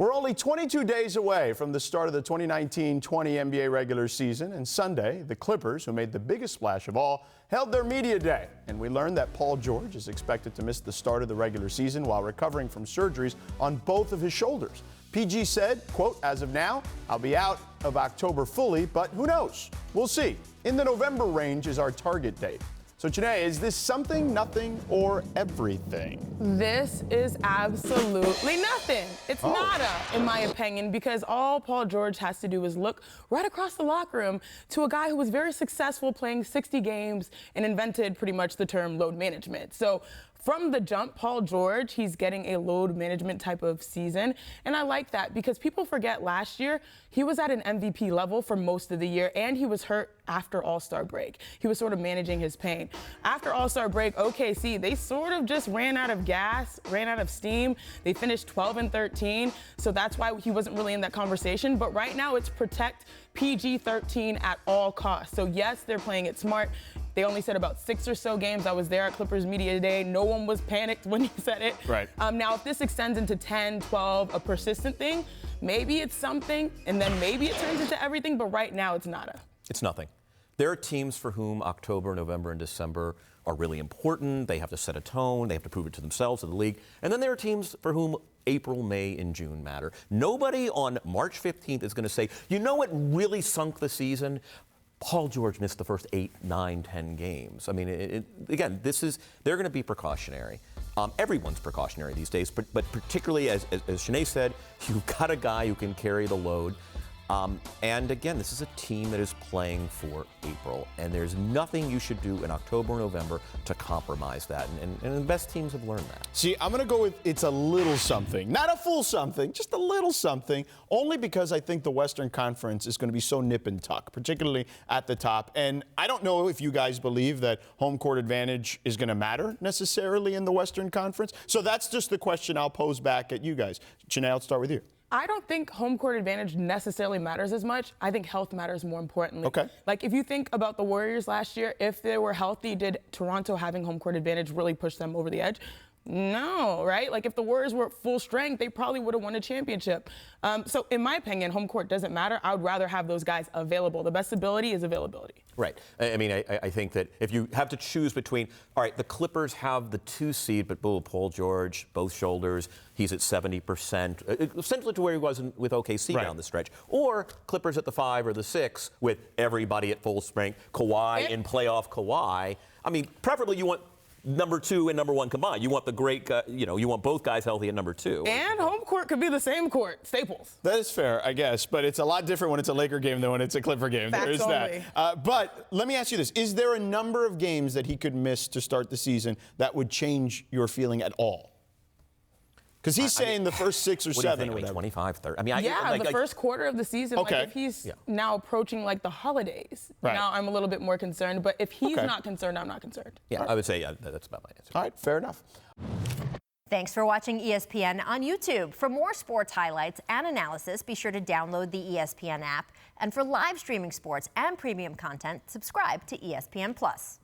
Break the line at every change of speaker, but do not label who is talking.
We're only 22 days away from the start of the 2019-20 NBA regular season, and Sunday, the Clippers, who made the biggest splash of all, held their media day. And we learned that Paul George is expected to miss the start of the regular season while recovering from surgeries on both of his shoulders. PG said, quote, "As of now, I'll be out of October fully, but who knows? We'll see. In the November range is our target date." So, Janae, is this something, nothing, or everything?
This is absolutely nothing. It's nada, in my opinion, because all Paul George has to do is look right across the locker room to a guy who was very successful playing 60 games and invented pretty much the term load management. So from the jump, Paul George, he's getting a load management type of season. And I like that because people forget last year, he was at an MVP level for most of the year, and he was hurt after All-Star break. He was sort of managing his pain. After All-Star break, OKC, they sort of just ran out of gas, ran out of steam. They finished 12-13, so that's why he wasn't really in that conversation. But right now, it's protect PG-13 at all costs. So yes, they're playing it smart. They only said about 6 or so games. I was there at Clippers Media Day. No one was panicked when he said it.
Right.
Now, if this extends into 10, 12, a persistent thing, maybe it's something, and then maybe it turns into everything, but right now it's nada.
It's nothing. There are teams for whom October, November, and December are really important. They have to set a tone. They have to prove it to themselves, to the league. And then there are teams for whom April, May, and June matter. Nobody on March 15th is going to say, you know what really sunk the season? Paul George missed the first 8, 9, 10 games. I mean, again, they're going to be precautionary. Everyone's precautionary these days, but particularly, as Shanae said, you've got a guy who can carry the load. And again, this is a team that is playing for April, and there's nothing you should do in October or November to compromise that. And the best teams have learned that.
See, I'm going to go with it's a little something. Not a full something, just a little something, only because I think the Western Conference is going to be so nip and tuck, particularly at the top. And I don't know if you guys believe that home court advantage is going to matter necessarily in the Western Conference. So that's just the question I'll pose back at you guys. Janae, I'll start with you.
I don't think home court advantage necessarily matters as much. I think health matters more importantly.
Okay.
Like, if you think about the Warriors last year, if they were healthy, did Toronto having home court advantage really push them over the edge? No, right? Like, if the Warriors were at full strength, they probably would have won a championship. So in my opinion, home court doesn't matter. I would rather have those guys available. The best ability is availability.
Right. I mean, I think that if you have to choose between, all right, the Clippers have the 2 seed, but Paul George, both shoulders, he's at 70%, essentially to where he was with OKC down the stretch. Or Clippers at the 5 or the 6 with everybody at full strength, Kawhi in playoff Kawhi. I mean, preferably you want number 2 and number 1 combined. You want the great, you want both guys healthy at number 2.
And home court could be the same court, Staples.
That is fair, I guess, but it's a lot different when it's a Laker game than when it's a Clipper game.
Facts
there is
only.
that. But let me ask you this. Is there a number of games that he could miss to start the season that would change your feeling at all? Because he's saying the first 6 or 7 or whatever.
25, 30. I mean,
the first quarter of the season.
Okay.
Like, if he's now approaching like the holidays, now I'm a little bit more concerned. But if he's not concerned, I'm not concerned.
Yeah, I would say that's about my answer.
All right, fair enough.
Thanks for watching ESPN on YouTube. For more sports highlights and analysis, be sure to download the ESPN app. And for live streaming sports and premium content, subscribe to ESPN+.